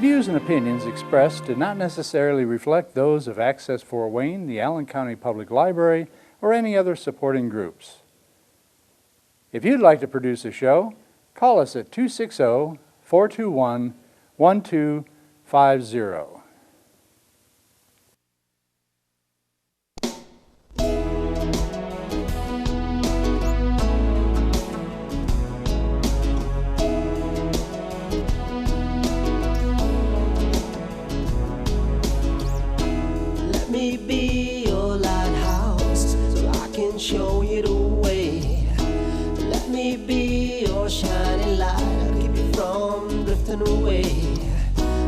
views and opinions expressed do not necessarily reflect those of Access Fort Wayne, the Allen County Public Library, or any other supporting groups. If you'd like to produce a show, call us at 260-421-1250. Let me be your lighthouse so I can show you the way. Let me be your shining light, I'll keep you from drifting away.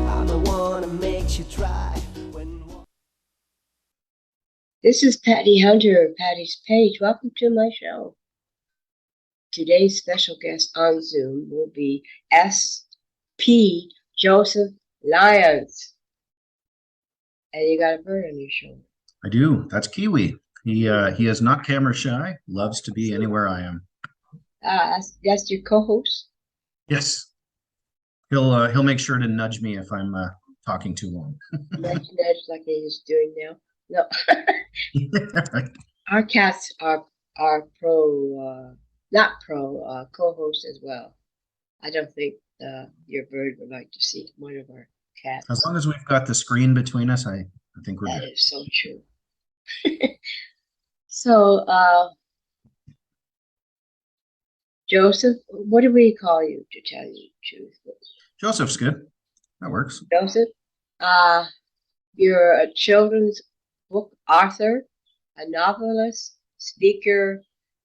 I'm the one that makes you try when... This is Patty Hunter of Patty's Page. Welcome to my show. Today's special guest on Zoom will be S.P. Joseph Lyons. And you got a bird on your shoulder. I do. That's Kiwi. He is not camera shy. Loves to be anywhere I am. That's your co-host. Yes. He'll make sure to nudge me if I'm talking too long. Nudge like he's doing now. No. Our cats are not pro co-hosts as well. I don't think your bird would like to see one of our cats. As long as we've got the screen between us, I think we're That good. is so true. So, Joseph, what do we call you, to tell you the truth? Joseph's good. That works. Joseph, you're a children's book author, a novelist, speaker,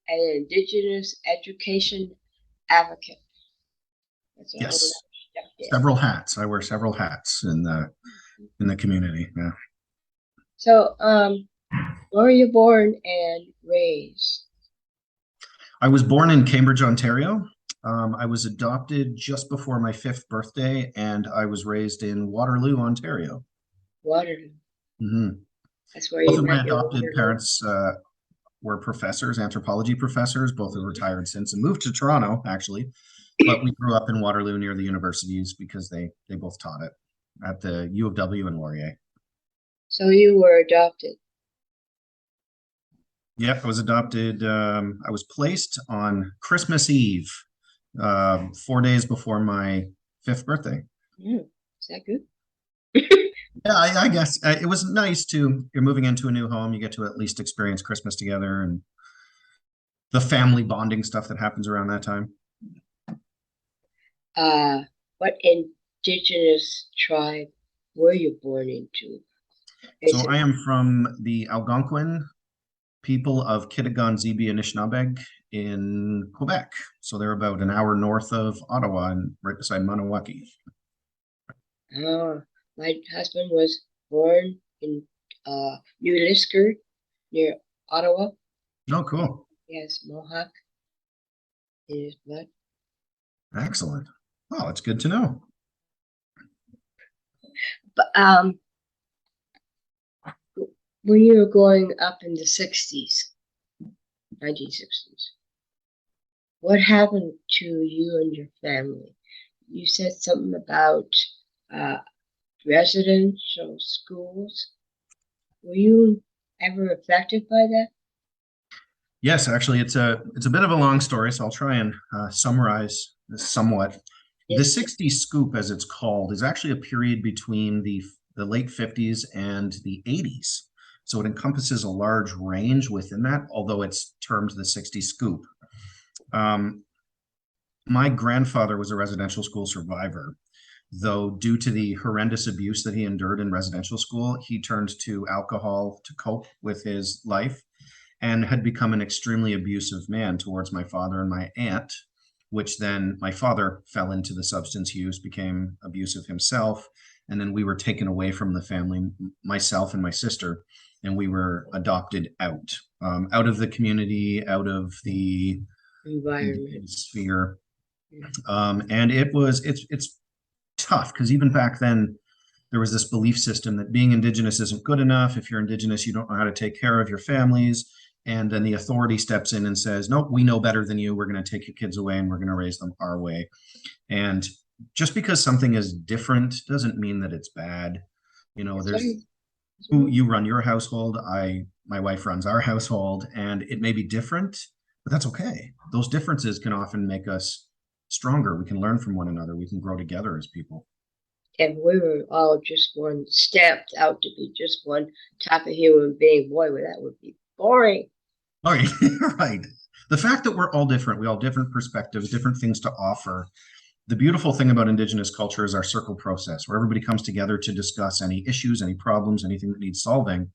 and an Indigenous education advocate. That's all Yes. that stuff there. Several hats. I wear several hats in the community. Yeah. So, where were you born and raised? I was born in Cambridge, Ontario. I was adopted just before my 5th birthday, and I was raised in Waterloo, Ontario. Waterloo. Mm-hmm. That's where Both you of my met your adopted Waterloo. parents were professors, anthropology professors. Both have retired since and moved to Toronto, actually. But we grew up in Waterloo near the universities because they both taught it at the U of W and Laurier. So you were adopted. Yep, I was adopted. I was placed on Christmas Eve, 4 days before my 5th birthday. Is that good? Yeah, I guess it was nice to. You're moving into a new home. You get to at least experience Christmas together and the family bonding stuff that happens around that time. What Indigenous tribe were you born into? So I am from the Algonquin people of Kitigan-Zibi Anishinaabeg in Quebec. So they're about an hour north of Ottawa and right beside Maniwaki. My husband was born in New Liskeard near Ottawa. Oh, cool. He has Mohawk in his blood. Excellent. Oh, that's good to know. But when you were growing up in the 60s, 1960s, what happened to you and your family? You said something about residential schools. Were you ever affected by that? Yes, actually, it's a bit of a long story, so I'll try and summarize this somewhat. The Yes. 60s scoop, as it's called, is actually a period between the late 50s and the 80s. So it encompasses a large range within that, although it's termed the 60s scoop. My grandfather was a residential school survivor, though due to the horrendous abuse that he endured in residential school, he turned to alcohol to cope with his life and had become an extremely abusive man towards my father and my aunt, which then my father fell into the substance use, became abusive himself, and then we were taken away from the family, myself and my sister, and we were adopted out of the community, out of the Environment. sphere. And it's tough because even back then there was this belief system that being Indigenous isn't good enough. If you're Indigenous, you don't know how to take care of your families. And then the authority steps in and says, nope, we know better than you. We're going to take your kids away and we're going to raise them our way. And just because something is different doesn't mean that it's bad. You know, That's there's right. who you run your household. My wife runs our household, and it may be different, but that's okay. Those differences can often make us stronger. We can learn from one another. We can grow together as people. If we were all just one, stamped out to be just one type of human being, boy, well, that would be boring. All right, right. The fact that we're all different, we all have different perspectives, different things to offer. The beautiful thing about Indigenous culture is our circle process, where everybody comes together to discuss any issues, any problems, anything that needs solving.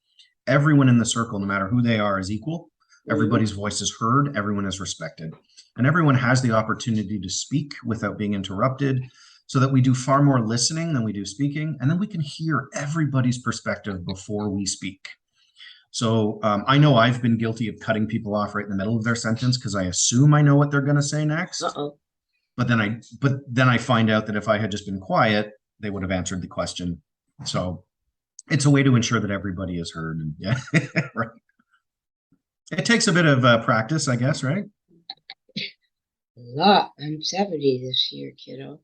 Everyone in the circle, no matter who they are, is equal. Everybody's voice is heard, everyone is respected, and everyone has the opportunity to speak without being interrupted, so that we do far more listening than we do speaking, and then we can hear everybody's perspective before we speak. So I know I've been guilty of cutting people off right in the middle of their sentence because I assume I know what they're going to say next. Uh-oh. But then I find out that if I had just been quiet, they would have answered the question. So it's a way to ensure that everybody is heard. And yeah, right. It takes a bit of practice, I guess, right? A lot. I'm 70 this year, kiddo.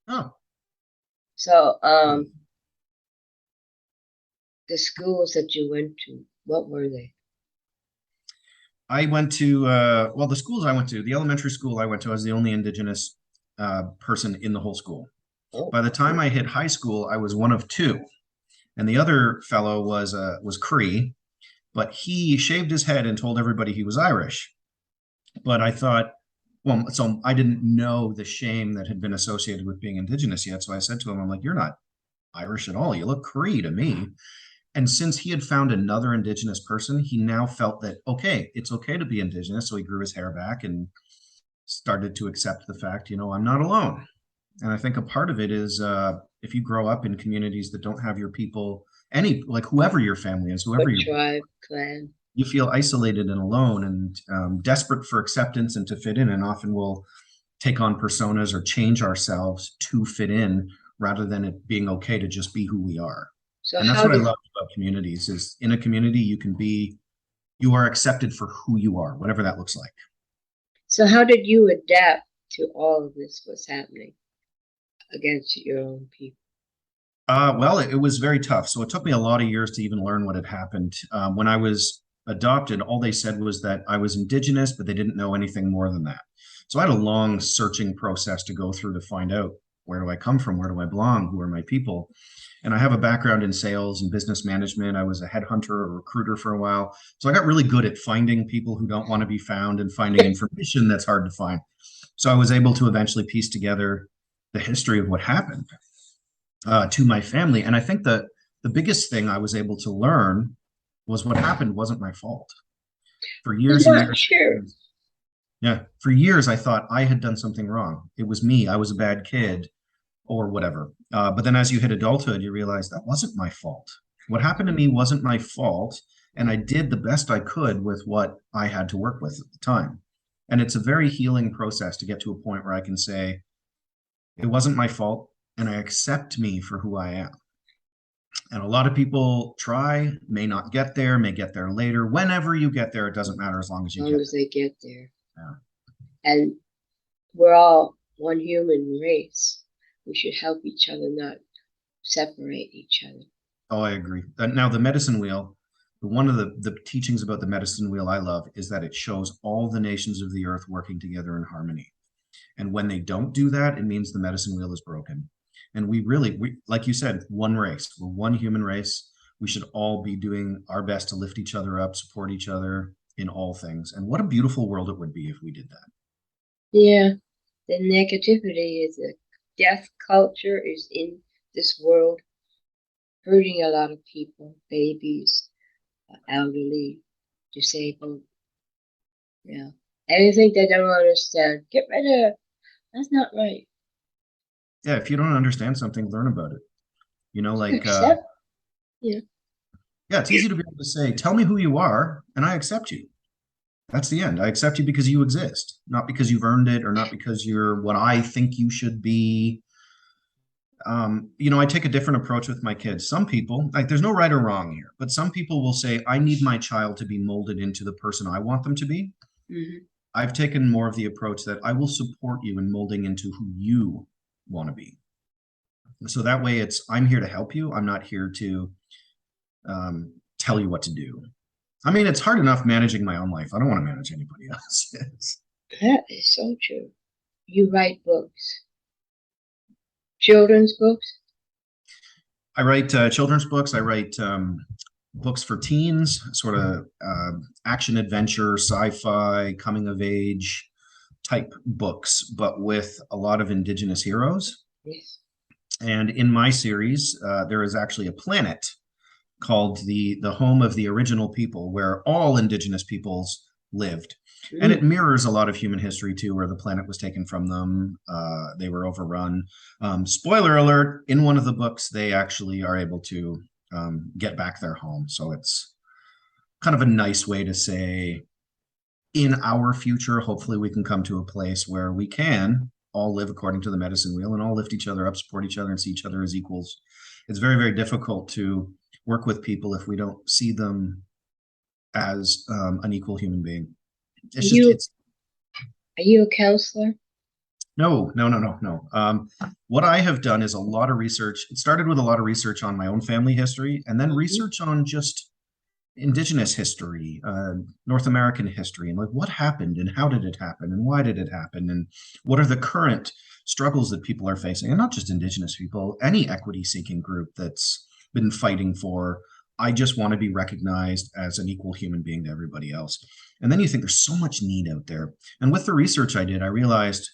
Oh, So, the schools that you went to, what were they? I went to well, the schools I went to, the elementary school I went to, I was the only Indigenous person in the whole school. Oh, By the time I hit high school, I was one of two, and the other fellow was Cree, but he shaved his head and told everybody he was Irish. But I thought, well, so I didn't know the shame that had been associated with being Indigenous yet. So I said to him, I'm like, you're not Irish at all. You look Cree to me. And since he had found another Indigenous person, he now felt that, okay, it's okay to be Indigenous. So he grew his hair back and started to accept the fact, I'm not alone. And I think a part of it is if you grow up in communities that don't have your people, like whoever your family is, whoever what you tribe, clan? you feel isolated and alone and desperate for acceptance and to fit in, and often will take on personas or change ourselves to fit in rather than it being okay to just be who we are. So And that's how what I did love about communities is in a community you are accepted for who you are, whatever that looks like. so how did you adapt to all of this? What's happening against your own people? Well, it was very tough. So it took me a lot of years to even learn what had happened. When I was adopted, all they said was that I was Indigenous, but they didn't know anything more than that. So I had a long searching process to go through to find out, where do I come from? Where do I belong? Who are my people? And I have a background in sales and business management. I was a headhunter, a recruiter for a while. So I got really good at finding people who don't want to be found and finding information that's hard to find. So I was able to eventually piece together the history of what happened to my family. And I think that the biggest thing I was able to learn was what happened wasn't my fault. For years I'm and not years, sure. yeah, for years I thought I had done something wrong. It was me. I was a bad kid or whatever. But then as you hit adulthood, you realize that wasn't my fault. What happened to me wasn't my fault. And I did the best I could with what I had to work with at the time. And it's a very healing process to get to a point where I can say, it wasn't my fault, and I accept me for who I am. And a lot of people try, may not get there, may get there later. Whenever you get there, it doesn't matter as long as As you long get as they get there. there. And we're all one human race. We should help each other, not separate each other. Oh, I agree. Now, the medicine wheel, one of the teachings about the medicine wheel I love is that it shows all the nations of the earth working together in harmony. And when they don't do that, it means the medicine wheel is broken. And we like you said, one race. We're one human race. We should all be doing our best to lift each other up, support each other in all things. And what a beautiful world it would be if we did that. Yeah, the negativity is a death culture is in this world, hurting a lot of people, babies, elderly, disabled. Yeah, anything they don't understand, get rid of. That's not right. Yeah, if you don't understand something, learn about it. Like Accept. Yeah. yeah, it's easy to be able to say, tell me who you are, and I accept you. That's the end. I accept you because you exist, not because you've earned it or not because you're what I think you should be. I take a different approach with my kids. Some people, like, there's no right or wrong here, but some people will say, I need my child to be molded into the person I want them to be. Mm-hmm. I've taken more of the approach that I will support you in molding into who you want to be. So that way I'm here to help you. I'm not here to tell you what to do. I mean, it's hard enough managing my own life. I don't want to manage anybody else's. That is so true. You write books, children's books. I write children's books. I write books for teens, sort of action adventure, sci-fi, coming of age type books, but with a lot of Indigenous heroes. Yes. And in my series, there is actually a planet called the home of the original people, where all Indigenous peoples lived. And it mirrors a lot of human history too, where the planet was taken from them. They were overrun. Spoiler alert, in one of the books, they actually are able to get back their home. So it's kind of a nice way to say, in our future, hopefully we can come to a place where we can all live according to the medicine wheel and all lift each other up, support each other, and see each other as equals. It's very, very difficult to work with people if we don't see them as an equal human being. Are you a counselor? No. What I have done is a lot of research. It started with a lot of research on my own family history, and then research on just Indigenous history, North American history, and like what happened and how did it happen and why did it happen and what are the current struggles that people are facing, and not just Indigenous people, any equity-seeking group that's been fighting for, I just want to be recognized as an equal human being to everybody else. And then you think there's so much need out there. And with the research I did, I realized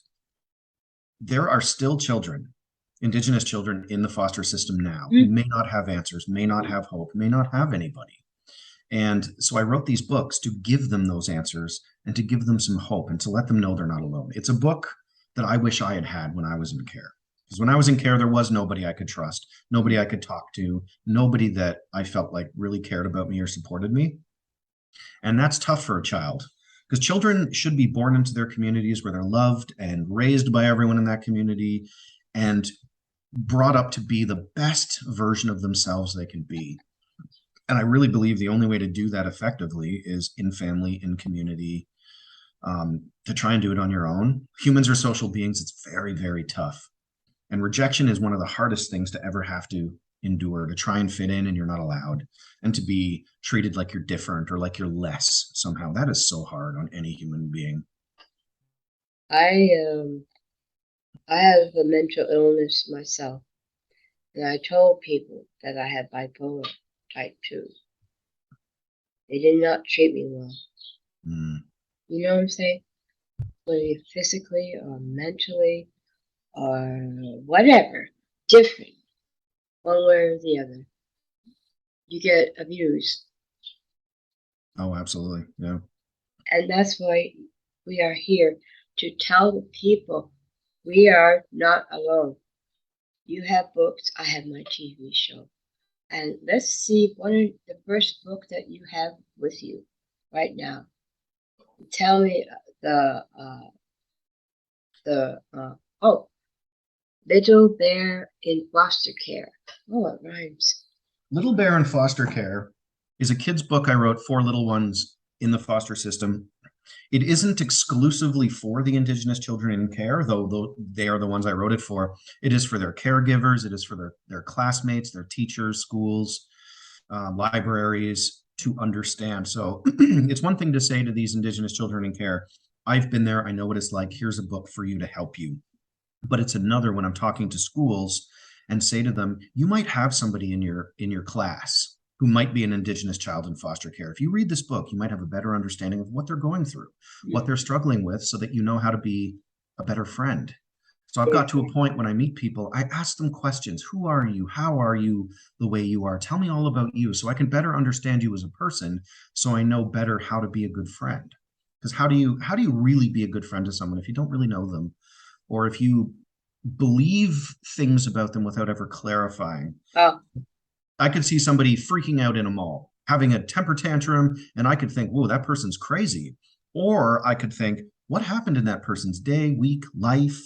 there are still children, Indigenous children in the foster system now, who may not have answers, may not have hope, may not have anybody. And so I wrote these books to give them those answers and to give them some hope and to let them know they're not alone. It's a book that I wish I had had when I was in care. Because when I was in care, there was nobody I could trust, nobody I could talk to, nobody that I felt like really cared about me or supported me. And that's tough for a child, because children should be born into their communities where they're loved and raised by everyone in that community and brought up to be the best version of themselves they can be. And I really believe the only way to do that effectively is in family, in community. To try and do it on your own. Humans are social beings. It's very, very tough. And rejection is one of the hardest things to ever have to endure, to try and fit in and you're not allowed, and to be treated like you're different or like you're less somehow. That is so hard on any human being. I have a mental illness myself, and I told people that I had bipolar type 2. They did not treat me well. You know what I'm saying? Whether you're physically or mentally or whatever, different, one way or the other, you get abused. Oh, absolutely. Yeah. And that's why we are here, to tell the people we are not alone. You have books, I have my TV show. And let's see what is the first book that you have with you right now. Tell me Little Bear in Foster Care. Oh, it rhymes. Little Bear in Foster Care is a kid's book I wrote for little ones in the foster system. It isn't exclusively for the Indigenous children in care, though they are the ones I wrote it for. It is for their caregivers. It is for their classmates, their teachers, schools, libraries to understand. So it's one thing to say to these Indigenous children in care, I've been there. I know what it's like. Here's a book for you to help you. But it's another when I'm talking to schools and say to them, you might have somebody in your class who might be an Indigenous child in foster care. If you read this book, you might have a better understanding of what they're going through, what they're struggling with, so that you know how to be a better friend. So I've got to a point when I meet people, I ask them questions. Who are you? How are you the way you are? Tell me all about you so I can better understand you as a person, so I know better how to be a good friend. Because how do you really be a good friend to someone if you don't really know them, or if you believe things about them without ever clarifying? Oh. I could see somebody freaking out in a mall, having a temper tantrum, and I could think, whoa, that person's crazy. Or I could think, what happened in that person's day, week, life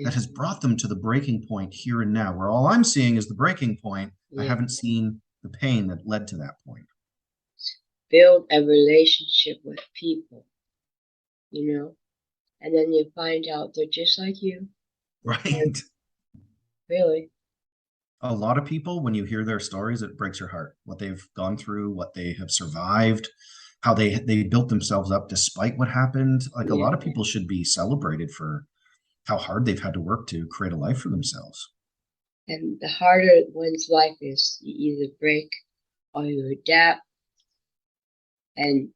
that has brought them to the breaking point here and now, where all I'm seeing is the breaking point. I haven't seen the pain that led to that point. Build a relationship with people, and then you find out they're just like you. Right. really. A lot of people, when you hear their stories, it breaks your heart, what they've gone through, what they have survived, how they built themselves up despite what happened. Like a Yeah. lot of people should be celebrated for how hard they've had to work to create a life for themselves. And the harder one's life is, you either break or you adapt. And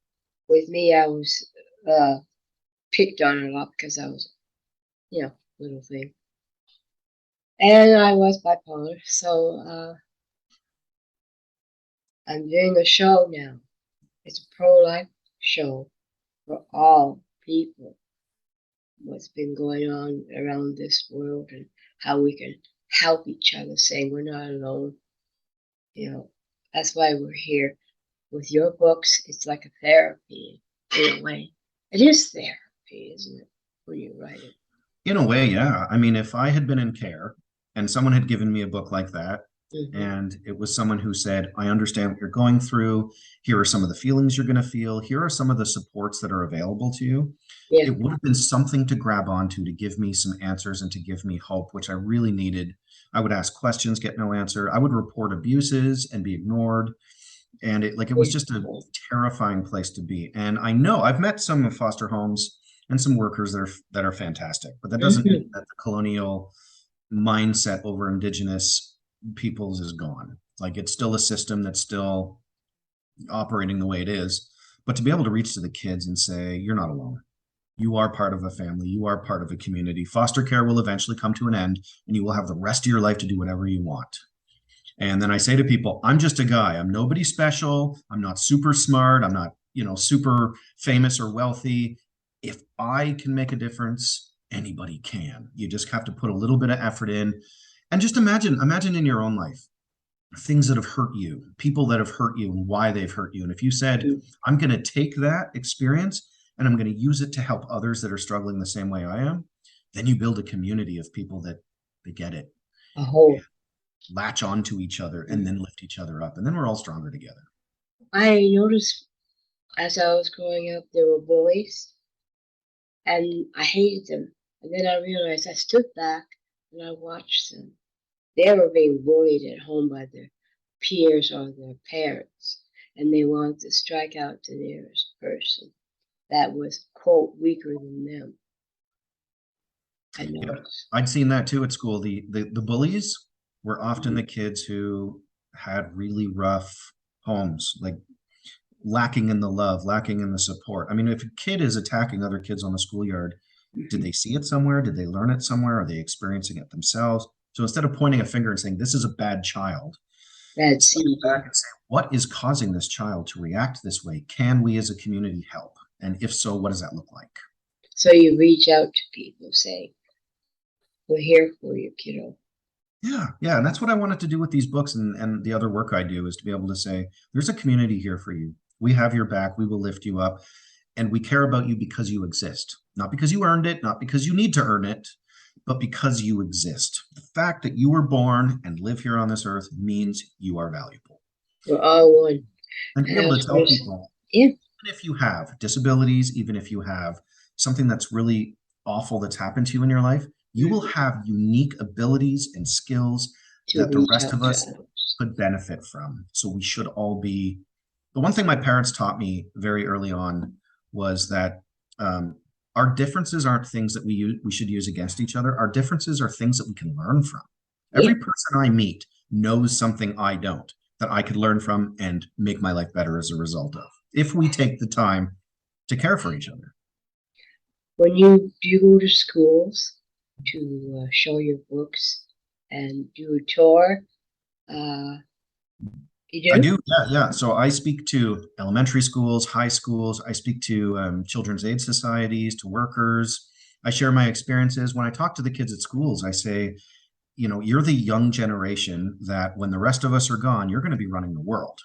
with me, I was picked on a lot because I was, little thing. And I was bipolar, so I'm doing a show now. It's a pro-life show for all people. What's been going on around this world and how we can help each other, saying we're not alone. That's why we're here. With your books, it's like a therapy in a way. It is therapy, isn't it, when you write it? In a way, yeah. I mean, if I had been in care and someone had given me a book like that, and it was someone who said, I understand what you're going through. Here are some of the feelings you're going to feel. Here are some of the supports that are available to you. Yeah, It would have been something to grab onto to give me some answers and to give me hope, which I really needed. I would ask questions, get no answer. I would report abuses and be ignored. And it was just a terrifying place to be. And I know I've met some of foster homes and some workers that are fantastic, but that doesn't mean that the colonial mindset over indigenous peoples is gone. Like it's still a system that's still operating the way it is. But to be able to reach to the kids and say, you're not alone. You are part of a family. You are part of a community. Foster care will eventually come to an end, and you will have the rest of your life to do whatever you want. And then I say to people, I'm just a guy. I'm nobody special. I'm not super smart. I'm not, super famous or wealthy. If I can make a difference, anybody can. You just have to put a little bit of effort in. And just imagine in your own life, things that have hurt you, people that have hurt you and why they've hurt you. And if you said, I'm going to take that experience and I'm going to use it to help others that are struggling the same way I am, then you build a community of people that they get it, a whole. latch onto each other, and then lift each other up. And then we're all stronger together. I noticed as I was growing up, there were bullies, and I hated them. And then I realized I stood back and I watched them. They were being bullied at home by their peers or their parents, and they wanted to strike out the nearest person that was, quote, weaker than them. I noticed. I'd seen that too at school. The bullies were often the kids who had really rough homes, like lacking in the love, lacking in the support. I mean, if a kid is attacking other kids on the schoolyard, did they see it somewhere? Did they learn it somewhere? Are they experiencing it themselves? So instead of pointing a finger and saying, this is a bad child, Bad seed. back and say, what is causing this child to react this way? Can we as a community help? And if so, what does that look like? So you reach out to people saying, we're here for you, kiddo. Yeah. And that's what I wanted to do with these books and the other work I do is to be able to say, there's a community here for you. We have your back. We will lift you up. And we care about you because you exist. Not because you earned it, not because you need to earn it, but because you exist. The fact that you were born and live here on this earth means you are valuable. We're all one. And be able to tell people, Yeah. even if you have disabilities, even if you have something that's really awful that's happened to you in your life, you will have unique abilities and skills that the rest of us could benefit from. So we should all be. The one thing my parents taught me very early on was that our differences aren't things that we should use against each other. Our differences are things that we can learn from. Every person I meet knows something I don't that I could learn from and make my life better as a result of, if we take the time to care for each other. When do you go to schools to show your books and do a tour? You do? I do, yeah. So I speak to elementary schools, high schools. I speak to children's aid societies, to workers. I share my experiences. When I talk to the kids at schools, I say, you're the young generation that when the rest of us are gone, you're going to be running the world.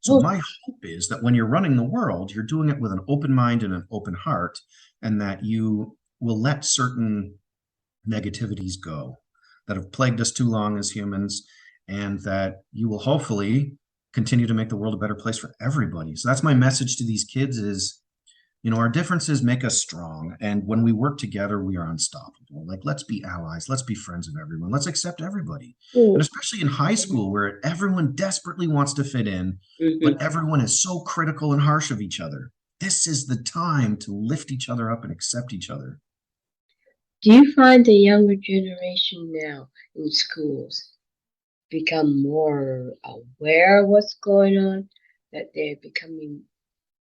So my hope is that when you're running the world, you're doing it with an open mind and an open heart, and that you will let certain negativities go that have plagued us too long as humans, and that you will hopefully continue to make the world a better place for everybody. So that's my message to these kids is Our differences make us strong. And when we work together, we are unstoppable. Like, let's be allies. Let's be friends of everyone. Let's accept everybody. Mm. And especially in high school, where everyone desperately wants to fit in, but everyone is so critical and harsh of each other. This is the time to lift each other up and accept each other. Do you find the younger generation now in schools become more aware of what's going on, that they're becoming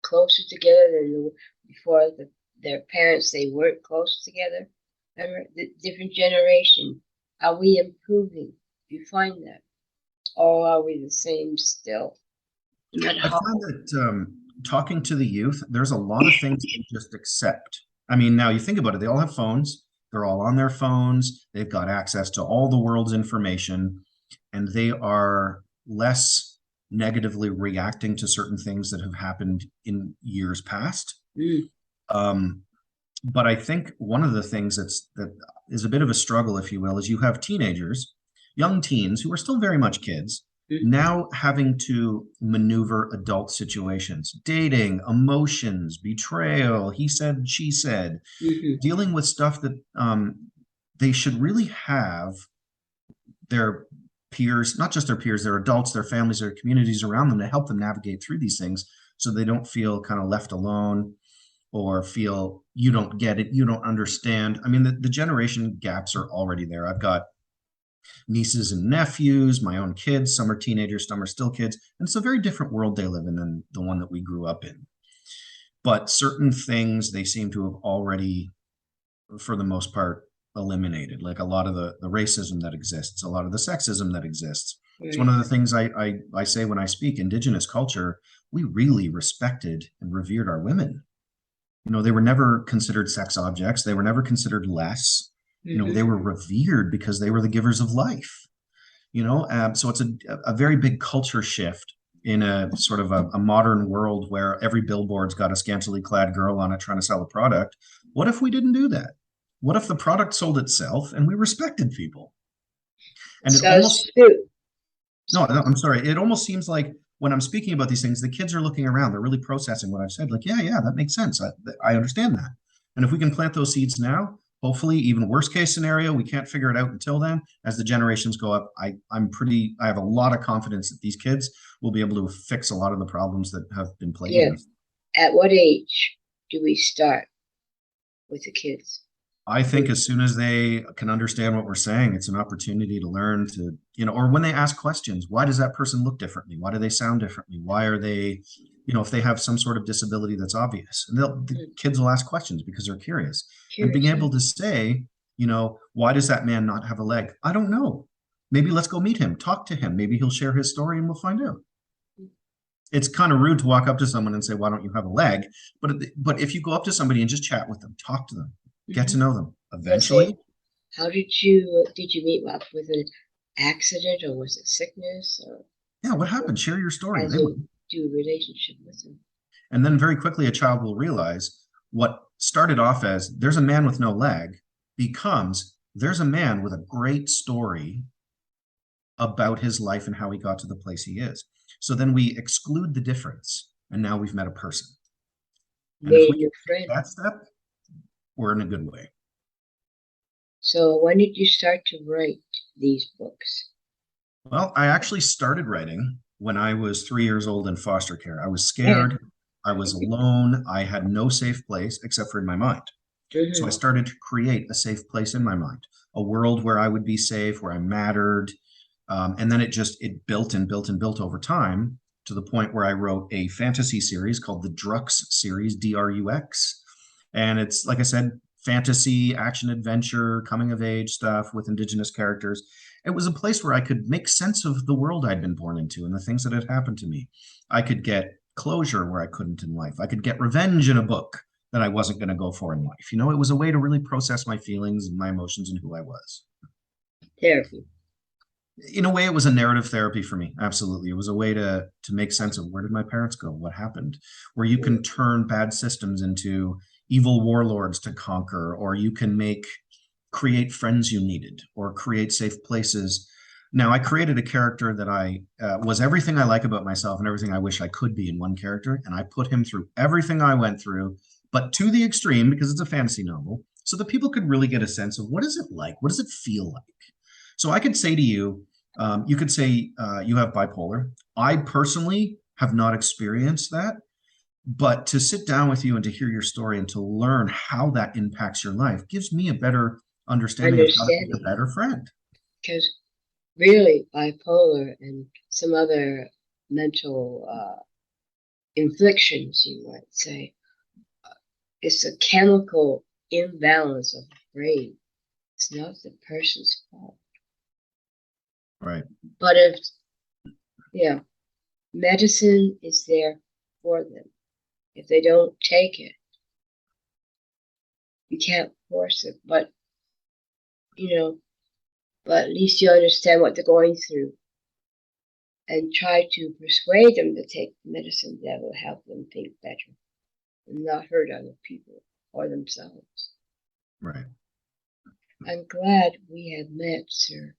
closer together than before their parents, they weren't close together? Remember, the different generation, are we improving? Do you find that? Or are we the same still? No matter I how find that talking to the youth, there's a lot of things they just accept. I mean, now you think about it, they all have phones. They're all on their phones. They've got access to all the world's information, and they are less negatively reacting to certain things that have happened in years past. Mm. But I think one of the things that is a bit of a struggle, if you will, is you have teenagers, young teens who are still very much kids, now having to maneuver adult situations, dating, emotions, betrayal, he said, she said, dealing with stuff that they should really have their peers, not just their peers, their adults, their families, their communities around them to help them navigate through these things so they don't feel kind of left alone or feel you don't get it, you don't understand. I mean, the generation gaps are already there. I've got nieces and nephews, my own kids, some are teenagers, some are still kids, and it's a very different world they live in than the one that we grew up in. But certain things they seem to have already, for the most part, eliminated, like a lot of the racism that exists, a lot of the sexism that exists. It's one of the things I say when I speak. Indigenous culture, we really respected and revered our women. They were never considered sex objects. They were never considered less. They were revered because they were the givers of life. So it's a very big culture shift in a sort of a modern world where every billboard's got a scantily clad girl on it trying to sell a product. What if we didn't do that? What if the product sold itself and we respected people? And it almost, no, I'm sorry. It almost seems like when I'm speaking about these things, the kids are looking around. They're really processing what I've said. Like, yeah, that makes sense. I understand that. And if we can plant those seeds now, hopefully, even worst case scenario, we can't figure it out until then. As the generations go up, I have a lot of confidence that these kids will be able to fix a lot of the problems that have been plaguing us. At what age do we start with the kids? I think as soon as they can understand what we're saying, it's an opportunity to learn to, or when they ask questions, why does that person look differently? Why do they sound differently? Why are they, if they have some sort of disability that's obvious, and the kids will ask questions because they're curious. And being able to say, why does that man not have a leg? I don't know. Maybe let's go meet him, talk to him. Maybe he'll share his story and we'll find out. It's kind of rude to walk up to someone and say, why don't you have a leg? But if you go up to somebody and just chat with them, talk to them, get to know them. Eventually. How did you meet up with an accident, or was it sickness? Or yeah, what happened? Share your story. They will do a relationship with them. And then very quickly a child will realize what started off as there's a man with no leg becomes there's a man with a great story about his life and how he got to the place he is. So then we exclude the difference, and now we've met a person. And if we get that step, we're in a good way. So when did you start to write these books? Well, I actually started writing when I was 3 years old in foster care. I was scared. I was alone. I had no safe place except for in my mind. So I started to create a safe place in my mind, a world where I would be safe, where I mattered. And then it built and built and built over time to the point where I wrote a fantasy series called the Drux series, DRUX. And it's, like I said, fantasy, action, adventure, coming of age stuff with Indigenous characters. It was a place where I could make sense of the world I'd been born into and the things that had happened to me. I could get closure where I couldn't in life. I could get revenge in a book that I wasn't going to go for in life. It was a way to really process my feelings and my emotions and who I was. Therapy. In a way, it was a narrative therapy for me. Absolutely. It was a way to make sense of where did my parents go? What happened? Where you can turn bad systems into evil warlords to conquer, or you can create friends you needed, or create safe places. Now, I created a character that I was everything I like about myself and everything I wish I could be in one character, and I put him through everything I went through but to the extreme because it's a fantasy novel, so that people could really get a sense of what is it like? What does it feel like? So I could say to you, you could say you have bipolar. I personally have not experienced that, but to sit down with you and to hear your story and to learn how that impacts your life gives me a better understanding of how to be a better friend. Because really, bipolar and some other mental inflictions, you might say, it's a chemical imbalance of the brain. It's not the person's fault. Right. But if, yeah, medicine is there for them. If they don't take it, you can't force it. But, but at least you understand what they're going through and try to persuade them to take medicine that will help them think better and not hurt other people or themselves. Right. I'm glad we have met, sir.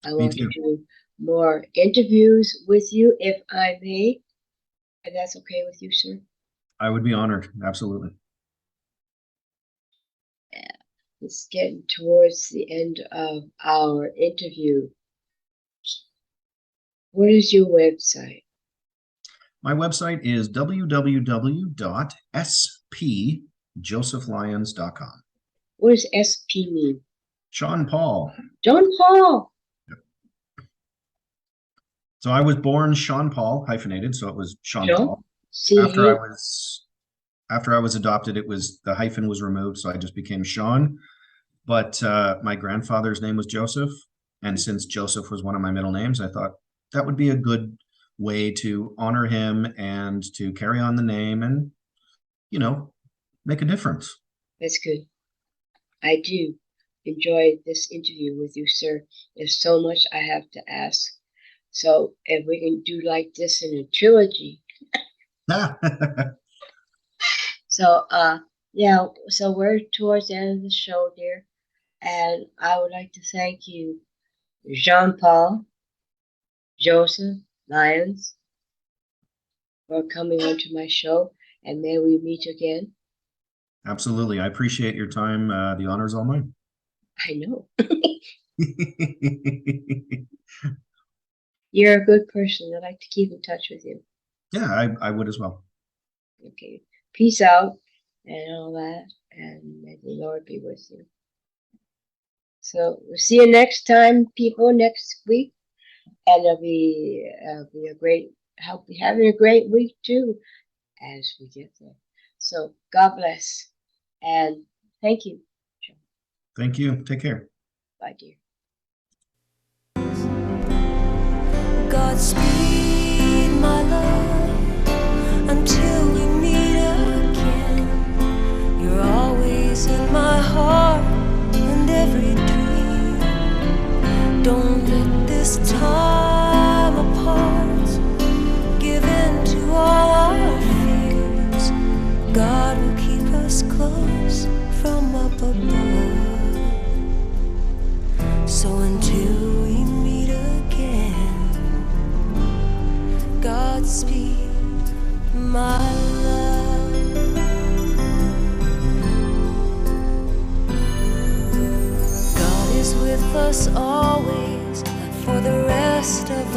I Me want too. to do more interviews with you, if I may. If that's okay with you, sir? I would be honored. Absolutely. It's getting towards the end of our interview. What is your website? My website is www.spjosephlyons.com. What does SP mean? Sean Paul. John Paul. So I was born Sean Paul, hyphenated, so it was Sean John? Paul. See, After I was adopted, the hyphen was removed, so I just became Sean. But my grandfather's name was Joseph, and since Joseph was one of my middle names, I thought that would be a good way to honor him and to carry on the name and, make a difference. that's good. I do enjoy this interview with you, sir. There's so much I have to ask. So if we can do like this in a trilogy. So yeah, so we're towards the end of the show, dear. And I would like to thank you, Jean-Paul, Joseph, Lyons, for coming onto my show. And may we meet again. Absolutely. I appreciate your time. The honor's all mine. I know. You're a good person. I'd like to keep in touch with you. Yeah, I would as well. Okay. Peace out and all that. And may the Lord be with you. So we'll see you next time, people, next week. And it'll be a great, I'll be having a great week too as we get there. So God bless. And thank you. Thank you. Take care. Bye, dear. Godspeed, my love, until we meet again. You're always in my heart and every dream. Don't let this time apart give in to all our fears. God will keep us close from up above. So until we meet again, Godspeed, my love. God is with us always, for the rest of